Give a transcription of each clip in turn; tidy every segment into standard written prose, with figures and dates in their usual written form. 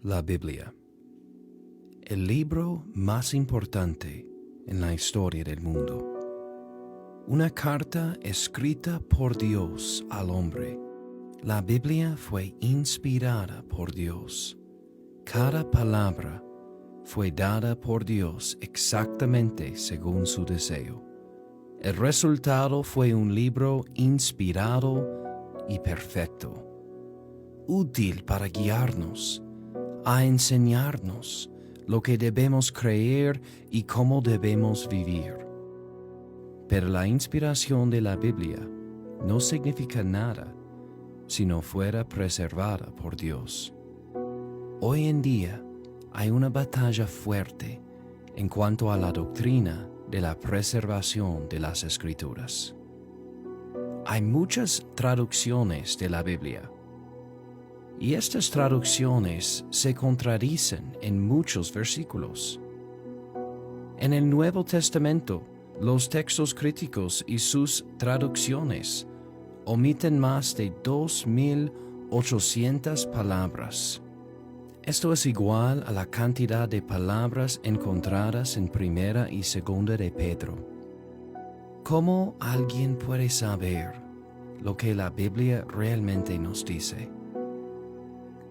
La Biblia, el libro más importante en la historia del mundo. Una carta escrita por Dios al hombre. La Biblia fue inspirada por Dios. Cada palabra fue dada por Dios exactamente según su deseo. El resultado fue un libro inspirado y perfecto, útil para guiarnos, a enseñarnos lo que debemos creer y cómo debemos vivir. Pero la inspiración de la Biblia no significa nada si no fuera preservada por Dios. Hoy en día hay una batalla fuerte en cuanto a la doctrina de la preservación de las Escrituras. Hay muchas traducciones de la Biblia, y estas traducciones se contradicen en muchos versículos. En el Nuevo Testamento, los textos críticos y sus traducciones omiten más de 2.800 palabras. Esto es igual a la cantidad de palabras encontradas en Primera y Segunda de Pedro. ¿Cómo alguien puede saber lo que la Biblia realmente nos dice?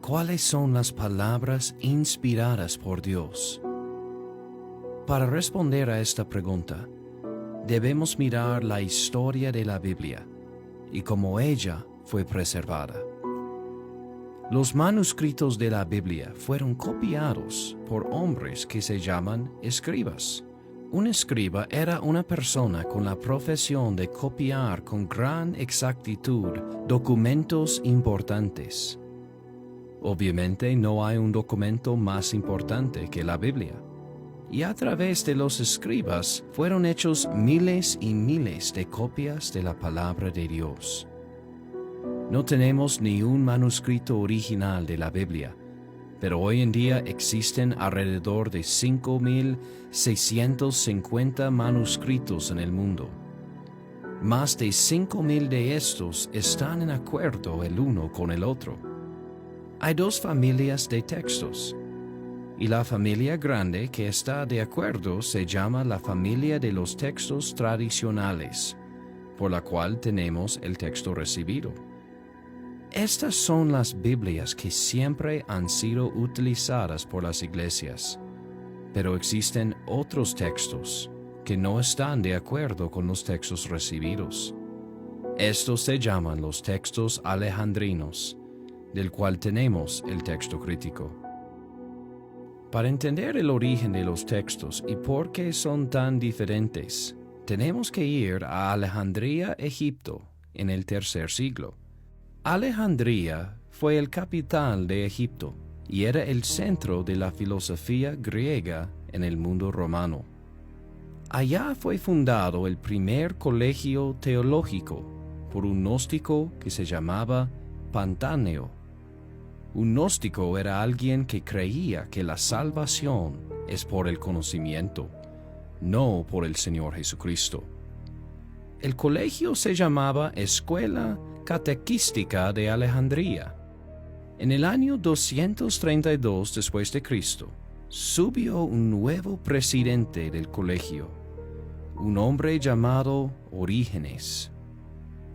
¿Cuáles son las palabras inspiradas por Dios? Para responder a esta pregunta, debemos mirar la historia de la Biblia y cómo ella fue preservada. Los manuscritos de la Biblia fueron copiados por hombres que se llaman escribas. Un escriba era una persona con la profesión de copiar con gran exactitud documentos importantes. Obviamente no hay un documento más importante que la Biblia, y a través de los escribas fueron hechos miles y miles de copias de la palabra de Dios. No tenemos ni un manuscrito original de la Biblia, pero hoy en día existen alrededor de 5.650 manuscritos en el mundo. Más de 5.000 de estos están en acuerdo el uno con el otro. Hay dos familias de textos, y la familia grande que está de acuerdo se llama la familia de los textos tradicionales, por la cual tenemos el texto recibido. Estas son las Biblias que siempre han sido utilizadas por las iglesias, pero existen otros textos que no están de acuerdo con los textos recibidos. Estos se llaman los textos alejandrinos, del cual tenemos el texto crítico. Para entender el origen de los textos y por qué son tan diferentes, tenemos que ir a Alejandría, Egipto, en el tercer siglo. Alejandría fue el capital de Egipto y era el centro de la filosofía griega en el mundo romano. Allá fue fundado el primer colegio teológico por un gnóstico que se llamaba Pantáneo. Un gnóstico era alguien que creía que la salvación es por el conocimiento, no por el Señor Jesucristo. El colegio se llamaba Escuela Catequística de Alejandría. En el año 232 después de Cristo, subió un nuevo presidente del colegio, un hombre llamado Orígenes.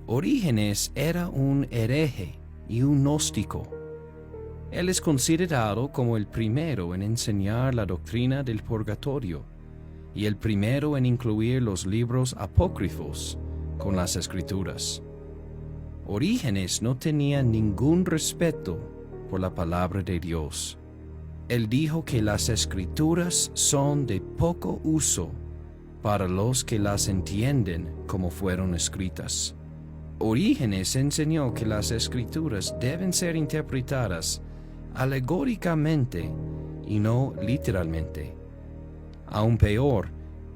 Orígenes era un hereje y un gnóstico. Él es considerado como el primero en enseñar la doctrina del purgatorio y el primero en incluir los libros apócrifos con las Escrituras. Orígenes no tenía ningún respeto por la palabra de Dios. Él dijo que las Escrituras son de poco uso para los que las entienden como fueron escritas. Orígenes enseñó que las Escrituras deben ser interpretadas alegóricamente y no literalmente. Aún peor,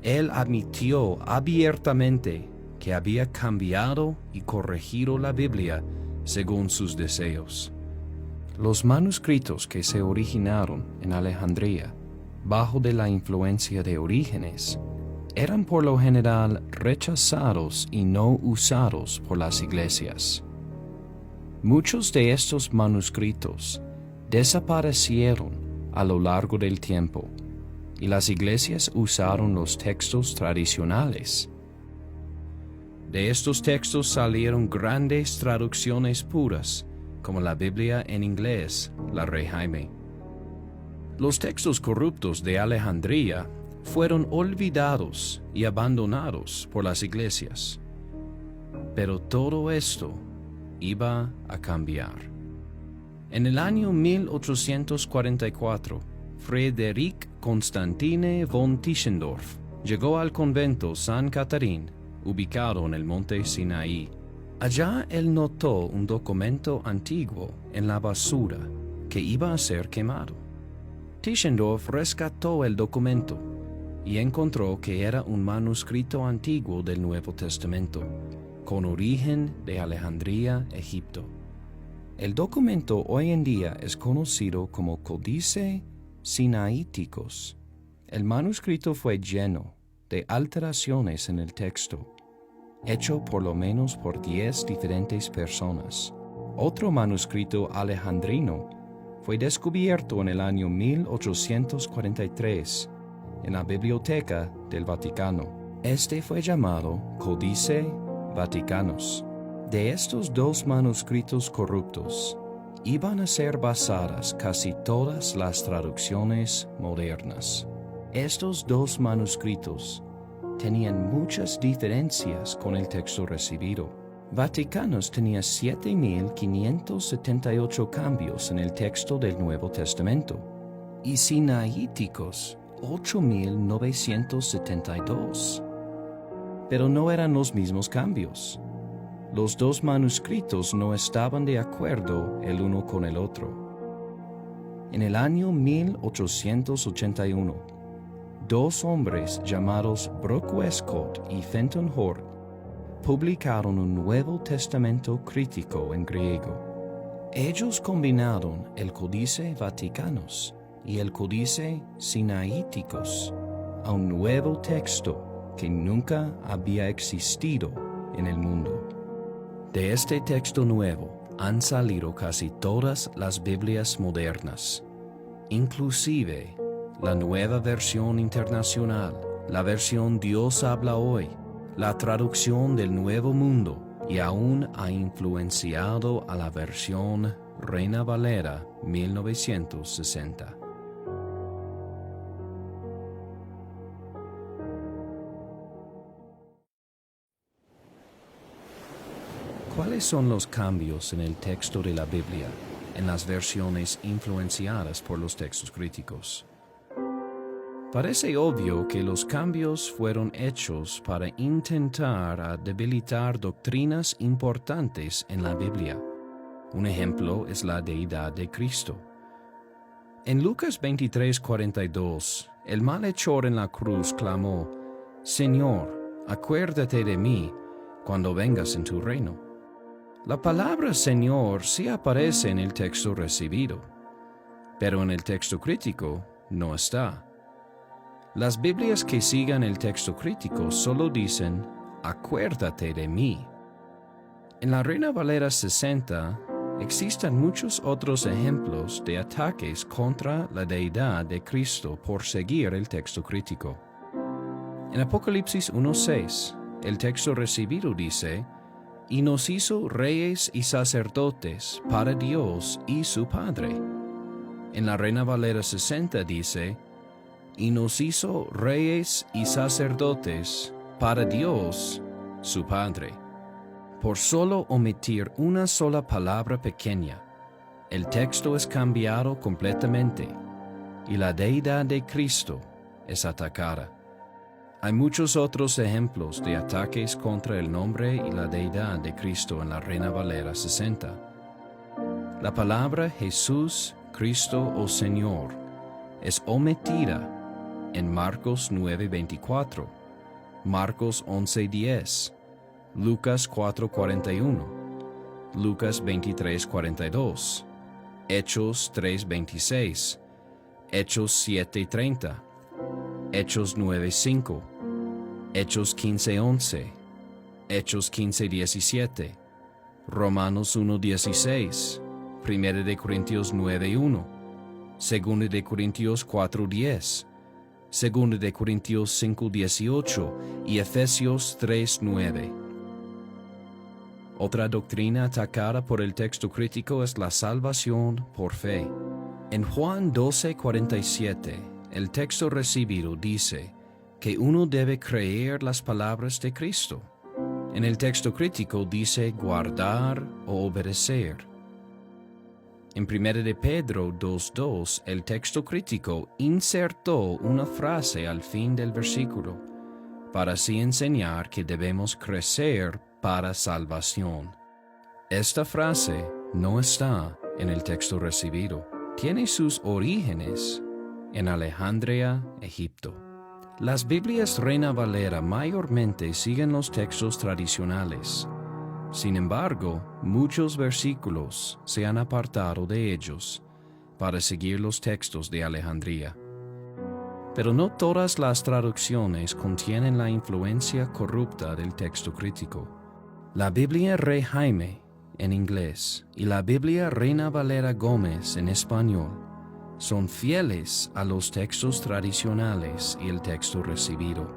él admitió abiertamente que había cambiado y corregido la Biblia según sus deseos. Los manuscritos que se originaron en Alejandría, bajo de la influencia de Orígenes, eran por lo general rechazados y no usados por las iglesias. Muchos de estos manuscritos desaparecieron a lo largo del tiempo, y las iglesias usaron los textos tradicionales. De estos textos salieron grandes traducciones puras, como la Biblia en inglés, la Rey Jaime. Los textos corruptos de Alejandría fueron olvidados y abandonados por las iglesias. Pero todo esto iba a cambiar. En el año 1844, Friedrich Constantine von Tischendorf llegó al convento San Catarín, ubicado en el monte Sinaí. Allá él notó un documento antiguo en la basura que iba a ser quemado. Tischendorf rescató el documento y encontró que era un manuscrito antiguo del Nuevo Testamento, con origen de Alejandría, Egipto. El documento hoy en día es conocido como Códice Sinaíticos. El manuscrito fue lleno de alteraciones en el texto, hecho por lo menos por 10 diferentes personas. Otro manuscrito alejandrino fue descubierto en el año 1843 en la Biblioteca del Vaticano. Este fue llamado Códice Vaticanus. De estos dos manuscritos corruptos iban a ser basadas casi todas las traducciones modernas. Estos dos manuscritos tenían muchas diferencias con el texto recibido. Vaticanus tenía 7.578 cambios en el texto del Nuevo Testamento y Sinaíticos 8.972. Pero no eran los mismos cambios. Los dos manuscritos no estaban de acuerdo el uno con el otro. En el año 1881, dos hombres llamados Brooke Westcott y Fenton Hort publicaron un Nuevo Testamento crítico en griego. Ellos combinaron el Códice Vaticanus y el Códice Sinaíticos a un nuevo texto que nunca había existido en el mundo. De este texto nuevo han salido casi todas las Biblias modernas, inclusive la Nueva Versión Internacional, la versión Dios habla hoy, la traducción del Nuevo Mundo, y aún ha influenciado a la versión Reina Valera 1960. ¿Cuáles son los cambios en el texto de la Biblia en las versiones influenciadas por los textos críticos? Parece obvio que los cambios fueron hechos para intentar debilitar doctrinas importantes en la Biblia. Un ejemplo es la deidad de Cristo. En Lucas 23:42, el malhechor en la cruz clamó: Señor, acuérdate de mí cuando vengas en tu reino. La palabra Señor sí aparece en el texto recibido, pero en el texto crítico no está. Las Biblias que sigan el texto crítico solo dicen: acuérdate de mí. En la Reina Valera 60 existen muchos otros ejemplos de ataques contra la deidad de Cristo por seguir el texto crítico. En Apocalipsis 1:6, el texto recibido dice: y nos hizo reyes y sacerdotes para Dios y su Padre. En la Reina Valera 60 dice: y nos hizo reyes y sacerdotes para Dios, su Padre. Por solo omitir una sola palabra pequeña, el texto es cambiado completamente y la deidad de Cristo es atacada. Hay muchos otros ejemplos de ataques contra el nombre y la deidad de Cristo en la Reina Valera 60. La palabra Jesús, Cristo o Señor es omitida en Marcos 9:24, Marcos 11:10, Lucas 4:41, Lucas 23:42, Hechos 3:26, Hechos 7:30, Hechos 9:5, Hechos 15:11, Hechos 15:17, Romanos 1:16, 1 de Corintios 9:1, 2 de Corintios 4:10, 2 de Corintios 5:18 y Efesios 3:9. Otra doctrina atacada por el texto crítico es la salvación por fe. En Juan 12:47, el texto recibido dice que uno debe creer las palabras de Cristo. En el texto crítico dice guardar o obedecer. En 1 de Pedro 2:2, el texto crítico insertó una frase al fin del versículo, para así enseñar que debemos crecer para salvación. Esta frase no está en el texto recibido. Tiene sus orígenes en Alejandría, Egipto. Las Biblias Reina Valera mayormente siguen los textos tradicionales. Sin embargo, muchos versículos se han apartado de ellos para seguir los textos de Alejandría. Pero no todas las traducciones contienen la influencia corrupta del texto crítico. La Biblia Rey Jaime en inglés y la Biblia Reina Valera Gómez en español son fieles a los textos tradicionales y el texto recibido.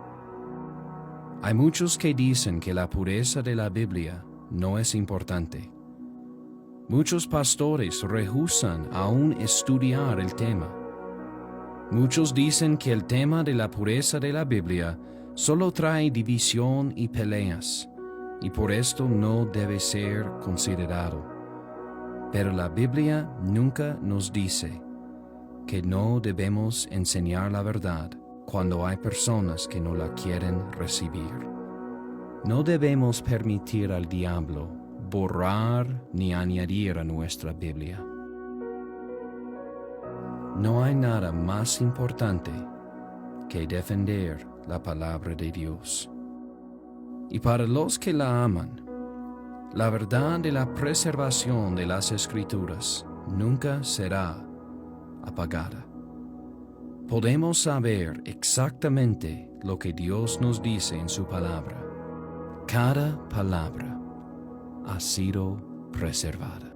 Hay muchos que dicen que la pureza de la Biblia no es importante. Muchos pastores rehúsan aún estudiar el tema. Muchos dicen que el tema de la pureza de la Biblia solo trae división y peleas, y por esto no debe ser considerado. Pero la Biblia nunca nos dice que no debemos enseñar la verdad cuando hay personas que no la quieren recibir. No debemos permitir al diablo borrar ni añadir a nuestra Biblia. No hay nada más importante que defender la palabra de Dios. Y para los que la aman, la verdad de la preservación de las Escrituras nunca será apagada. Podemos saber exactamente lo que Dios nos dice en su palabra. Cada palabra ha sido preservada.